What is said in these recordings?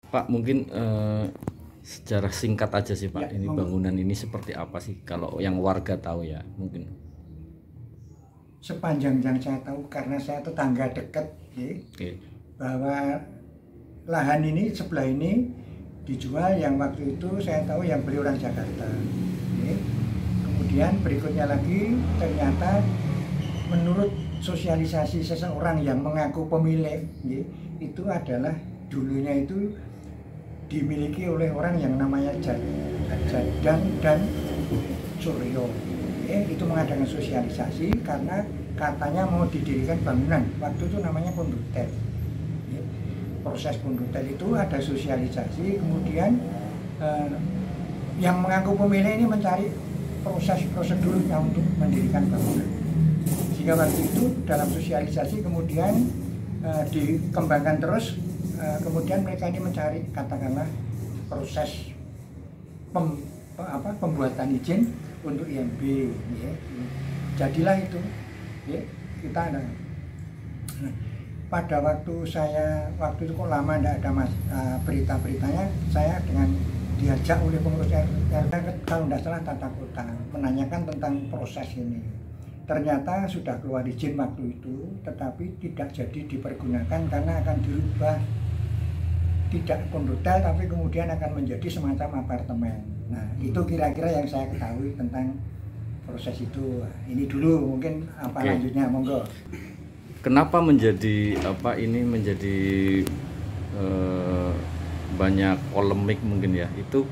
Pak, mungkin secara singkat aja sih Pak, Ya, ini bangunan ini seperti apa sih kalau yang warga tahu ya mungkin. sepanjang yang saya tahu karena saya tetangga dekat, ya, Oke. bahwa lahan ini sebelah ini dijual yang waktu itu saya tahu yang beli orang Jakarta. Ya. Kemudian berikutnya lagi ternyata menurut sosialisasi seseorang yang mengaku pemilik, ya, itu adalah dulunya itu dimiliki oleh orang yang namanya Jadang dan Suryo. Itu mengadakan sosialisasi karena katanya mau didirikan bangunan. Waktu itu namanya Kondutel. Proses Kondutel itu ada sosialisasi, kemudian yang mengaku pemilik ini mencari proses prosedurnya untuk mendirikan bangunan. Sehingga waktu itu dalam sosialisasi kemudian dikembangkan terus, kemudian mereka ini mencari katakanlah proses pembuatan izin untuk IMB, ya. Jadilah itu, ya, kita ada. Nah, pada waktu itu kok lama tidak ada berita-beritanya, saya dengan diajak oleh pengurus RT kalau tidak salah tata kota menanyakan tentang proses ini. Ternyata sudah keluar izin waktu itu, tetapi tidak jadi dipergunakan karena akan dirubah, tidak kondotel tapi kemudian akan menjadi semacam apartemen. Nah, itu kira-kira yang saya ketahui tentang proses itu. Ini dulu, mungkin apa lanjutnya, monggo. Kenapa menjadi banyak polemik mungkin ya? Itu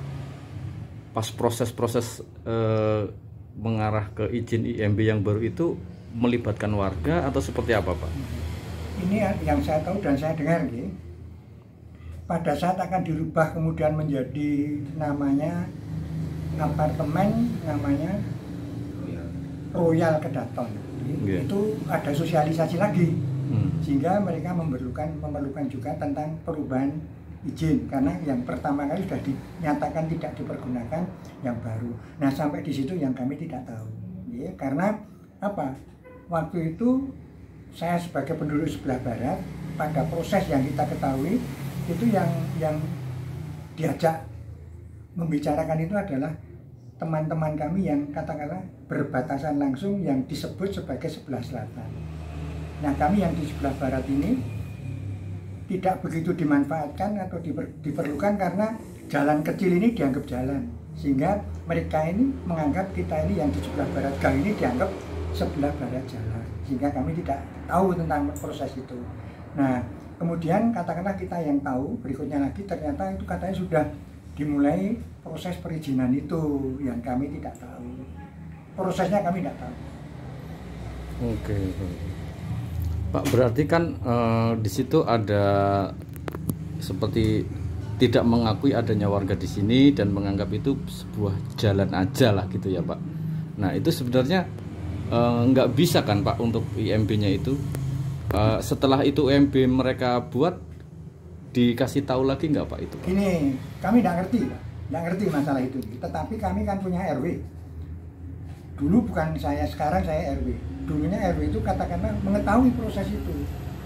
pas proses-proses mengarah ke izin IMB yang baru itu melibatkan warga atau seperti apa, Pak? Ini yang saya tahu dan saya dengar, gitu. Pada saat akan dirubah kemudian menjadi namanya apartemen, namanya Royal Kedaton. Itu ada sosialisasi lagi, sehingga mereka memerlukan juga tentang perubahan izin, karena yang pertama kali sudah dinyatakan tidak dipergunakan yang baru. Nah, sampai di situ yang kami tidak tahu, ya, karena apa? Waktu itu saya sebagai penduduk sebelah barat, pada proses yang kita ketahui itu yang diajak membicarakan itu adalah teman-teman kami yang katakanlah berbatasan langsung yang disebut sebagai sebelah selatan. Nah, kami yang di sebelah barat ini tidak begitu dimanfaatkan atau diperlukan karena jalan kecil ini dianggap jalan, sehingga mereka ini menganggap kita ini yang di sebelah barat gang ini dianggap sebelah barat jalan, sehingga kami tidak tahu tentang proses itu. Nah, kemudian katakanlah kita yang tahu berikutnya lagi ternyata itu katanya sudah dimulai proses perizinan itu yang kami tidak tahu. Prosesnya kami tidak tahu. Oke. Pak, berarti kan di situ ada seperti tidak mengakui adanya warga di sini dan menganggap itu sebuah jalan aja lah gitu ya, Pak. Nah, itu sebenarnya nggak bisa kan, Pak, untuk IMB-nya itu setelah itu IMB mereka buat dikasih tahu lagi nggak, Pak, itu, Pak? Ini kami tidak ngerti, Pak. Tidak ngerti masalah itu. Tetapi kami kan punya RW. Dulu bukan saya, sekarang saya RW. Dulunya RW itu katakanlah mengetahui proses itu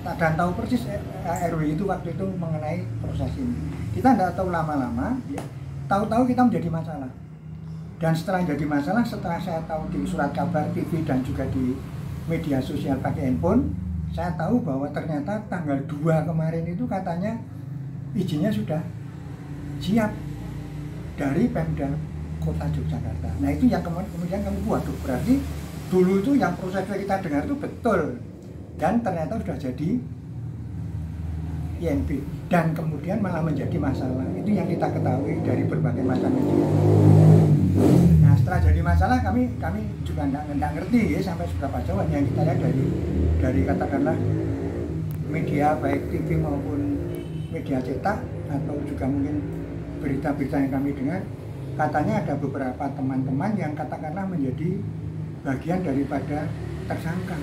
dan tahu persis RW itu waktu itu mengenai proses ini. Kita tidak tahu lama-lama, ya, tahu-tahu kita menjadi masalah. Dan setelah jadi masalah, setelah saya tahu di surat kabar TV dan juga di media sosial pakai handphone, saya tahu bahwa ternyata tanggal 2 kemarin itu katanya izinnya sudah siap dari Pemda Kota Yogyakarta. Nah, itu yang kemudian kami buat. Berarti dulu itu yang proses kita dengar itu betul, dan ternyata sudah jadi IMB, dan kemudian malah menjadi masalah. Itu yang kita ketahui dari berbagai macam media. Nah, setelah jadi masalah kami juga nggak ngerti ya sampai seberapa jauh. Yang kita lihat dari katakanlah media baik TV maupun media cetak atau juga mungkin berita-berita yang kami dengar, katanya ada beberapa teman-teman yang katakanlah menjadi bagian daripada tersangka.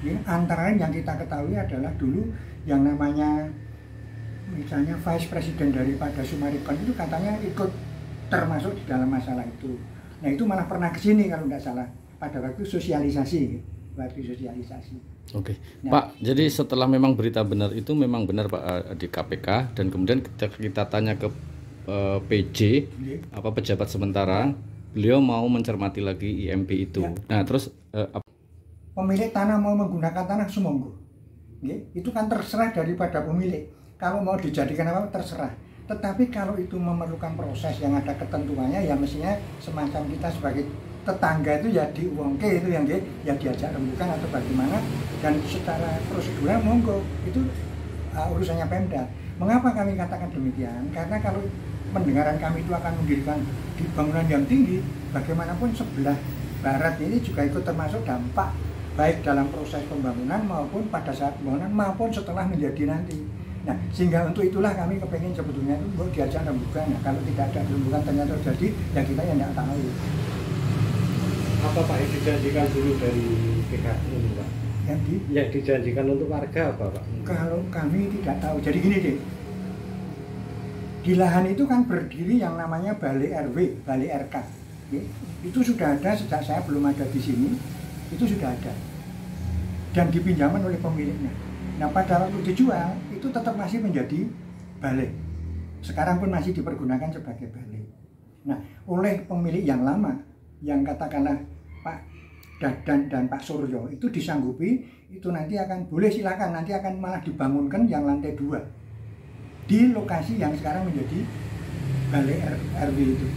Ini antara lain yang kita ketahui adalah dulu yang namanya misalnya vice president daripada Sumarikon itu katanya ikut termasuk di dalam masalah itu. Nah, itu malah pernah kesini kalau tidak salah pada waktu sosialisasi. Oke, Ya. Pak. Jadi setelah memang berita benar itu memang benar Pak di KPK, dan kemudian kita tanya ke PJ Nggih. apa pejabat sementara, beliau mau mencermati lagi IMB itu. Ya. Nah terus Pemilik tanah mau menggunakan tanah sumonggo. Nggih, itu kan terserah daripada pemilik. Kalau mau dijadikan apa terserah. Tetapi kalau itu memerlukan proses yang ada ketentuannya, ya mestinya semacam kita sebagai tetangga itu ya diuangke itu yang ya diajak rembukan atau bagaimana, dan secara prosedural monggo itu urusannya Pemda. Mengapa kami katakan demikian? Karena kalau pendengaran kami itu akan mendirikan di bangunan yang tinggi, bagaimanapun sebelah barat ini juga ikut termasuk dampak baik dalam proses pembangunan maupun pada saat pembangunan maupun setelah menjadi nanti. Nah, sehingga untuk itulah kami kepengen sebetulnya itu mau diajak rembukan. Nah, kalau tidak ada rembukan ternyata terjadi, ya kita yang tidak tahu. Apa Pak yang dijanjikan dulu dari PKI ini Pak? Yang dijanjikan untuk warga apa Pak? Kalau kami tidak tahu. Jadi gini deh, di lahan itu kan berdiri yang namanya Balai RW, Balai RK. Ya, itu sudah ada sejak saya belum ada di sini, itu sudah ada. Dan dipinjaman oleh pemiliknya. Nah, pada waktu dijual, itu tetap masih menjadi balai. Sekarang pun masih dipergunakan sebagai balai. Nah, oleh pemilik yang lama, yang katakanlah Pak Dadan dan Pak Suryo, itu disanggupi, itu nanti akan boleh silakan, nanti akan malah dibangunkan yang lantai 2 di lokasi yang sekarang menjadi balai RW itu.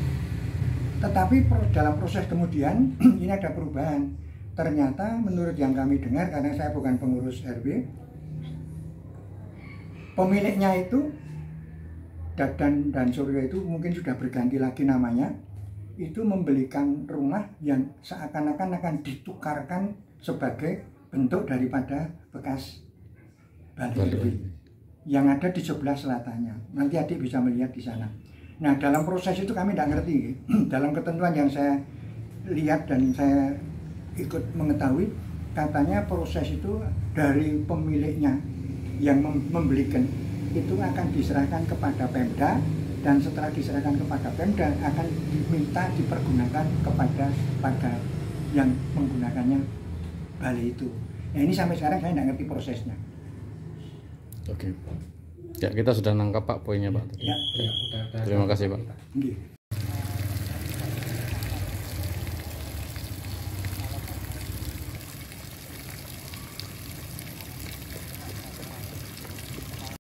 Tetapi dalam proses kemudian ini ada perubahan. Ternyata menurut yang kami dengar, karena saya bukan pengurus RW, pemiliknya itu Dadan dan Suryo itu mungkin sudah berganti lagi namanya, itu membelikan rumah yang seakan-akan akan ditukarkan sebagai bentuk daripada bekas balai RW yang ada di sebelah selatannya. Nanti adik bisa melihat di sana. Nah, dalam proses itu kami tidak ngerti. Dalam ketentuan yang saya lihat dan saya ikut mengetahui, katanya proses itu dari pemiliknya yang membelikan itu akan diserahkan kepada Pemda, dan setelah diserahkan kepada Pemda akan diminta dipergunakan kepada yang menggunakannya balai itu. Nah, ini sampai sekarang saya tidak ngerti prosesnya. oke. Ya, kita sudah nangkap Pak poinnya Pak. Ya. Terima kasih Pak. Nggih.